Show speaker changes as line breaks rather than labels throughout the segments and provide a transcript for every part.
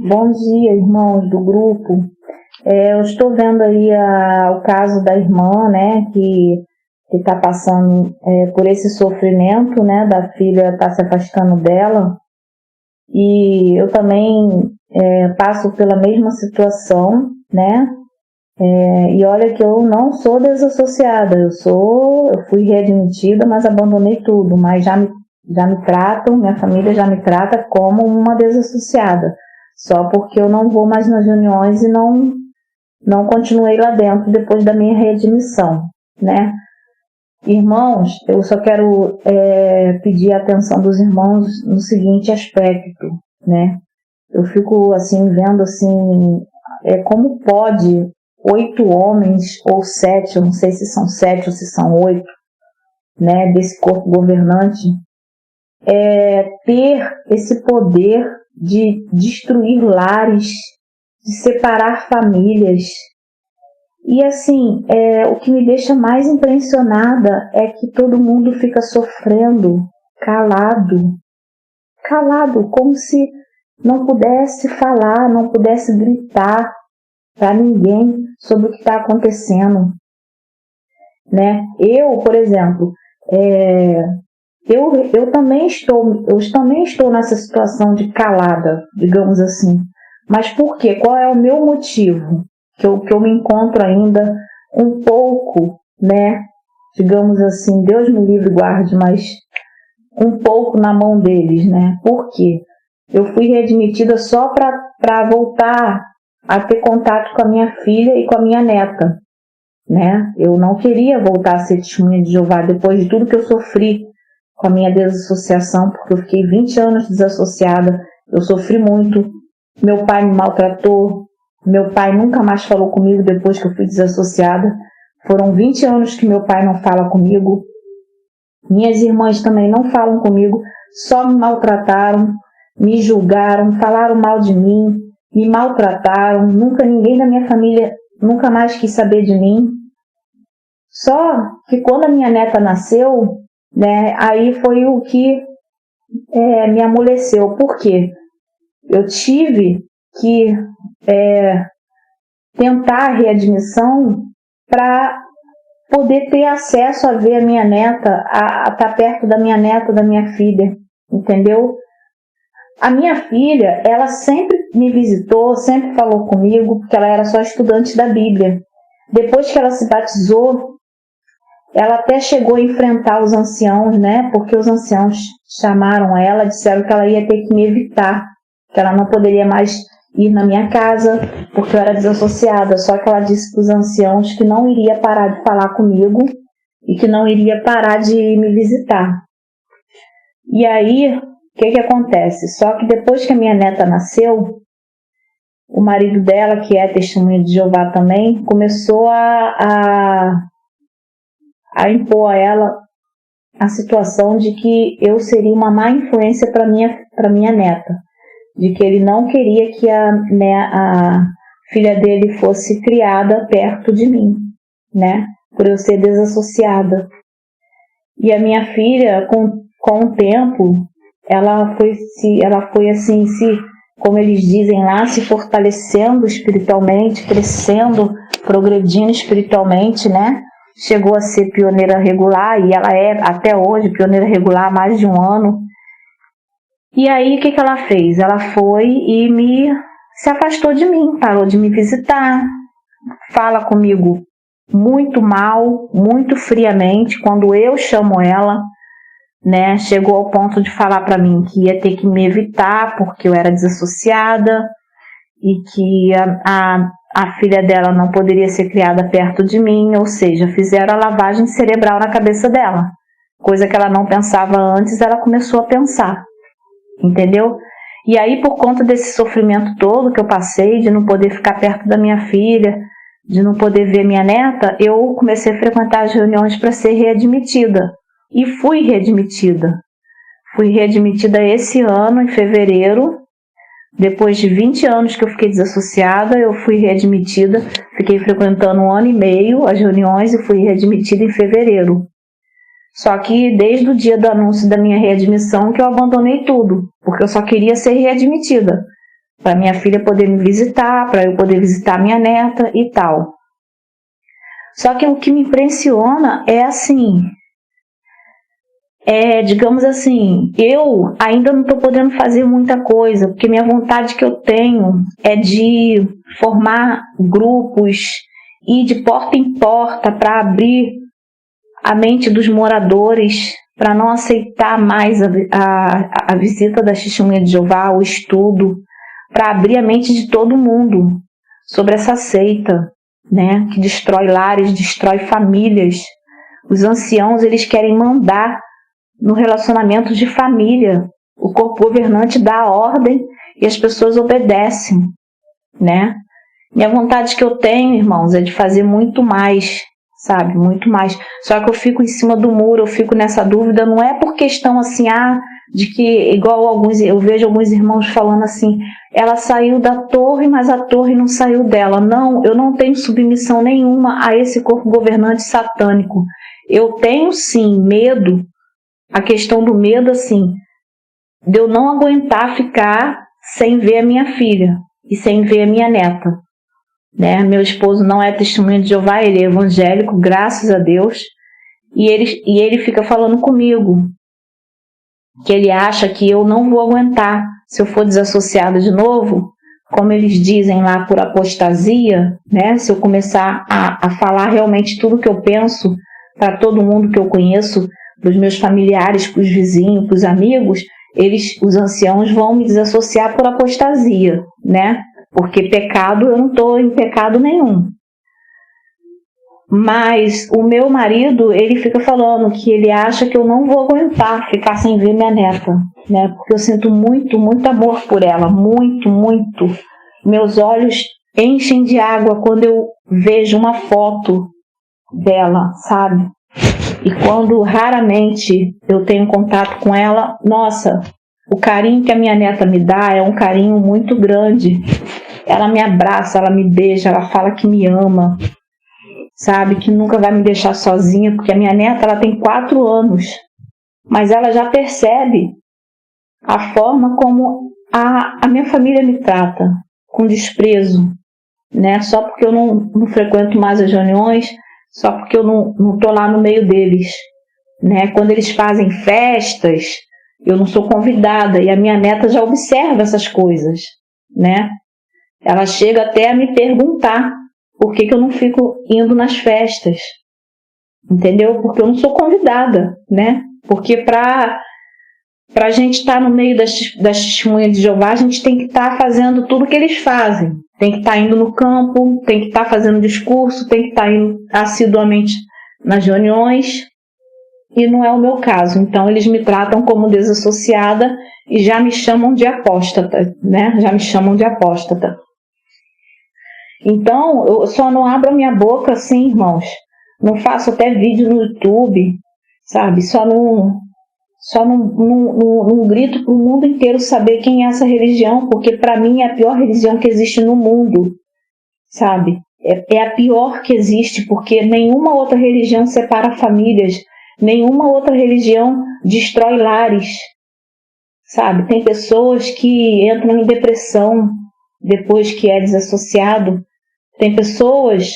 Bom dia, irmãos do grupo. Eu estou vendo aí o caso da irmã, né, que está passando por esse sofrimento, né, da filha estar se afastando dela. E eu também passo pela mesma situação, né? E olha que eu não sou desassociada, eu fui readmitida, mas abandonei tudo, mas já me tratam, minha família já me trata como uma desassociada, só porque eu não vou mais nas reuniões e não continuei lá dentro depois da minha readmissão, né? Irmãos, eu só quero pedir a atenção dos irmãos no seguinte aspecto, né? Eu fico assim vendo assim, como pode 8 homens ou 7, eu não sei se são 7 ou se são 8, né, desse corpo governante, ter esse poder de destruir lares, de separar famílias. E assim, o que me deixa mais impressionada é que todo mundo fica sofrendo, calado, como se não pudesse falar, não pudesse gritar para ninguém sobre o que está acontecendo, né? Eu, por exemplo, eu também estou nessa situação de calada, digamos assim. Mas por quê? Qual é o meu motivo? Que eu me encontro ainda um pouco, né? Digamos assim, Deus me livre e guarde, mas um pouco na mão deles, né? Por quê? Eu fui readmitida só para voltar a ter contato com a minha filha e com a minha neta, né? Eu não queria voltar a ser testemunha de Jeová depois de tudo que eu sofri com a minha desassociação, porque eu fiquei 20 anos desassociada, eu sofri muito, meu pai me maltratou, meu pai nunca mais falou comigo depois que eu fui desassociada, foram 20 anos que meu pai não fala comigo, minhas irmãs também não falam comigo, só me maltrataram, me julgaram, falaram mal de mim, me maltrataram, ninguém da minha família nunca mais quis saber de mim. Só que quando a minha neta nasceu, né, aí foi o que me amoleceu. Por quê? Eu tive que tentar a readmissão para poder ter acesso a ver a minha neta, a estar perto da minha neta, da minha filha, entendeu? A minha filha, ela sempre me visitou, sempre falou comigo, porque ela era só estudante da Bíblia. Depois que ela se batizou, ela até chegou a enfrentar os anciãos, né? Porque os anciãos chamaram ela, disseram que ela ia ter que me evitar, que ela não poderia mais ir na minha casa, porque eu era desassociada. Só que ela disse para os anciãos que não iria parar de falar comigo e que não iria parar de me visitar. E aí, o que acontece? Só que depois que a minha neta nasceu, o marido dela, que é testemunha de Jeová também, começou a impor a ela a situação de que eu seria uma má influência para minha neta, de que ele não queria que a filha dele fosse criada perto de mim, né, por eu ser desassociada. E a minha filha, com o tempo, ela foi assim, como eles dizem lá, se fortalecendo espiritualmente, crescendo, progredindo espiritualmente, né? Chegou a ser pioneira regular, e ela é até hoje pioneira regular há mais de um ano. E aí, o que ela fez? Ela foi e se afastou de mim, parou de me visitar, fala comigo muito mal, muito friamente, quando eu chamo ela, né? Chegou ao ponto de falar para mim que ia ter que me evitar porque eu era desassociada e que a filha dela não poderia ser criada perto de mim, ou seja, fizeram a lavagem cerebral na cabeça dela, coisa que ela não pensava antes, ela começou a pensar, entendeu? E aí, por conta desse sofrimento todo que eu passei, de não poder ficar perto da minha filha, de não poder ver minha neta, eu comecei a frequentar as reuniões para ser readmitida. E fui readmitida. Fui readmitida esse ano, em fevereiro. Depois de 20 anos que eu fiquei desassociada, eu fui readmitida. Fiquei frequentando 1 ano e meio as reuniões e fui readmitida em fevereiro. Só que desde o dia do anúncio da minha readmissão que eu abandonei tudo, porque eu só queria ser readmitida. para minha filha poder me visitar, para eu poder visitar minha neta e tal. Só que o que me impressiona é assim, digamos assim, eu ainda não estou podendo fazer muita coisa, porque minha vontade que eu tenho é de formar grupos, ir de porta em porta para abrir a mente dos moradores, para não aceitar mais a visita da Testemunha de Jeová, o estudo, para abrir a mente de todo mundo sobre essa seita, né, que destrói lares, destrói famílias. Os anciãos, eles querem mandar no relacionamento de família. O corpo governante dá a ordem e as pessoas obedecem, né? Minha vontade que eu tenho, irmãos, é de fazer muito mais, sabe? Muito mais. Só que eu fico em cima do muro, eu fico nessa dúvida, não é por questão assim, de que, igual eu vejo alguns irmãos falando assim, ela saiu da torre, mas a torre não saiu dela. Não, eu não tenho submissão nenhuma a esse corpo governante satânico. Eu tenho sim medo, a questão do medo assim, de eu não aguentar ficar sem ver a minha filha e sem ver a minha neta, né? Meu esposo não é testemunha de Jeová, ele é evangélico, graças a Deus, e ele fica falando comigo que ele acha que eu não vou aguentar se eu for desassociada de novo, como eles dizem lá, por apostasia, né? Se eu começar a falar realmente tudo que eu penso para todo mundo que eu conheço, para os meus familiares, para os vizinhos, para os amigos, os anciãos vão me desassociar por apostasia, né? Porque pecado, eu não estou em pecado nenhum. Mas o meu marido, ele fica falando que ele acha que eu não vou aguentar ficar sem ver minha neta, né? Porque eu sinto muito, muito amor por ela, muito, muito. Meus olhos enchem de água quando eu vejo uma foto dela, sabe? E quando raramente eu tenho contato com ela, nossa, o carinho que a minha neta me dá é um carinho muito grande. Ela me abraça, ela me beija, ela fala que me ama, sabe, que nunca vai me deixar sozinha, porque a minha neta, ela tem 4 anos, mas ela já percebe a forma como a minha família me trata, com desprezo, né, só porque eu não frequento mais as reuniões, só porque eu não estou lá no meio deles, né, quando eles fazem festas, eu não sou convidada, e a minha neta já observa essas coisas, né, ela chega até a me perguntar por que eu não fico indo nas festas, entendeu? Porque eu não sou convidada, né? Porque para a gente estar no meio das testemunhas de Jeová, a gente tem que estar fazendo tudo que eles fazem. Tem que estar indo no campo, tem que estar fazendo discurso, tem que estar indo assiduamente nas reuniões, e não é o meu caso. Então, eles me tratam como desassociada e já me chamam de apóstata, né? Já me chamam de apóstata. Então, eu só não abro a minha boca assim, irmãos. Não faço até vídeo no YouTube, sabe? Só não grito para o mundo inteiro saber quem é essa religião, porque para mim é a pior religião que existe no mundo, sabe? É a pior que existe, porque nenhuma outra religião separa famílias, nenhuma outra religião destrói lares, sabe? Tem pessoas que entram em depressão depois que é desassociado. Tem pessoas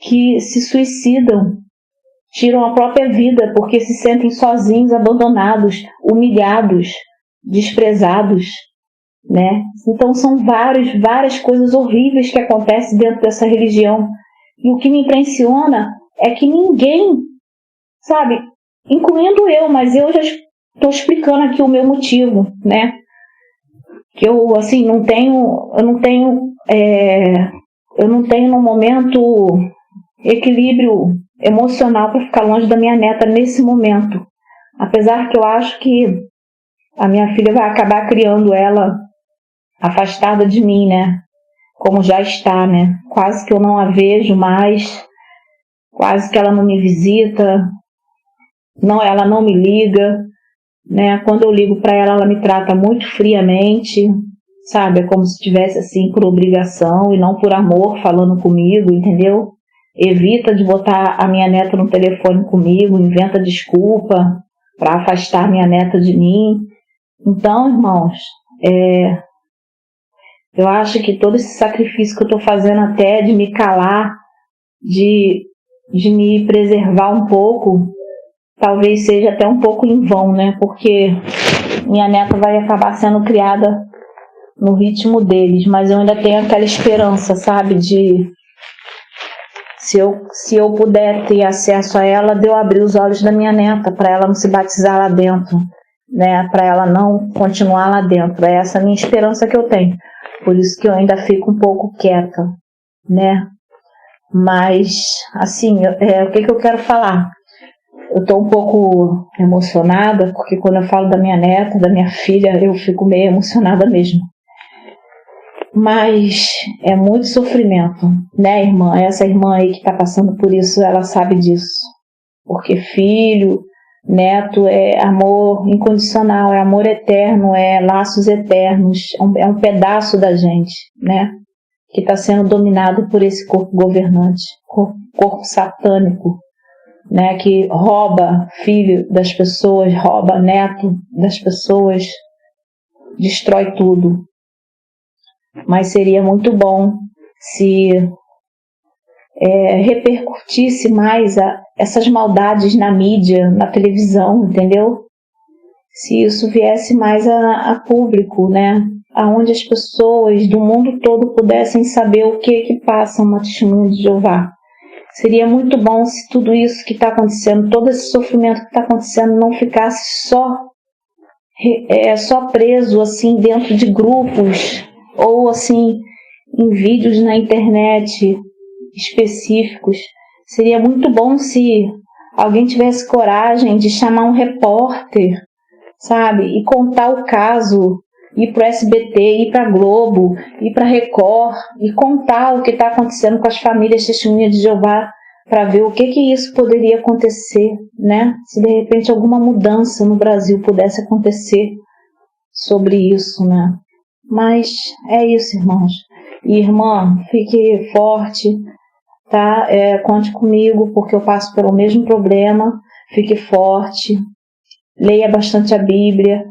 que se suicidam, tiram a própria vida porque se sentem sozinhos, abandonados, humilhados, desprezados, né? Então são várias coisas horríveis que acontecem dentro dessa religião. E o que me impressiona é que ninguém, sabe, incluindo eu, mas eu já estou explicando aqui o meu motivo, né? Que eu, assim, eu não tenho no momento equilíbrio emocional para ficar longe da minha neta nesse momento. Apesar que eu acho que a minha filha vai acabar criando ela afastada de mim, né? Como já está, né? Quase que eu não a vejo mais, quase que ela não me visita, ela não me liga, né? Quando eu ligo para ela, ela me trata muito friamente, sabe? É como se estivesse assim por obrigação e não por amor falando comigo, entendeu? Evita de botar a minha neta no telefone comigo, inventa desculpa para afastar minha neta de mim. Então, irmãos, Eu acho que todo esse sacrifício que eu estou fazendo até de me calar, de me preservar um pouco, talvez seja até um pouco em vão, né? Porque minha neta vai acabar sendo criada no ritmo deles, mas eu ainda tenho aquela esperança, sabe? De se eu puder ter acesso a ela, de eu abrir os olhos da minha neta, para ela não se batizar lá dentro, né? Para ela não continuar lá dentro. É essa a minha esperança que eu tenho. Por isso que eu ainda fico um pouco quieta, né? Mas, assim, o que eu quero falar? Eu estou um pouco emocionada, porque quando eu falo da minha neta, da minha filha, eu fico meio emocionada mesmo. Mas é muito sofrimento, né, irmã? Essa irmã aí que está passando por isso, ela sabe disso. Porque filho, neto é amor incondicional, é amor eterno, é laços eternos, é um pedaço da gente, né? Que está sendo dominado por esse corpo governante, corpo satânico, né? Que rouba filho das pessoas, rouba neto das pessoas, destrói tudo. Mas seria muito bom se repercutisse mais essas maldades na mídia, na televisão, entendeu? Se isso viesse mais a público, né? Aonde as pessoas do mundo todo pudessem saber o que passa uma testemunha de Jeová. Seria muito bom se tudo isso que está acontecendo, todo esse sofrimento que está acontecendo, não ficasse só preso assim dentro de grupos ou assim em vídeos na internet específicos. Seria muito bom se alguém tivesse coragem de chamar um repórter, sabe, e contar o caso, ir para o SBT, ir para a Globo, ir para a Record e contar o que está acontecendo com as famílias testemunhas de Jeová, para ver o que isso poderia acontecer, né? Se de repente alguma mudança no Brasil pudesse acontecer sobre isso, né? Mas é isso, irmãos. E, irmã, fique forte, tá? Conte comigo, porque eu passo pelo mesmo problema. Fique forte, leia bastante a Bíblia,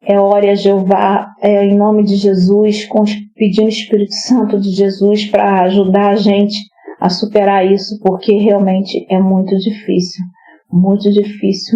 ore a Jeová, em nome de Jesus, pedindo o Espírito Santo de Jesus para ajudar a gente a superar isso, porque realmente é muito difícil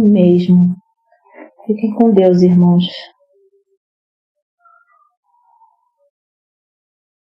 mesmo. Fiquem com Deus, irmãos.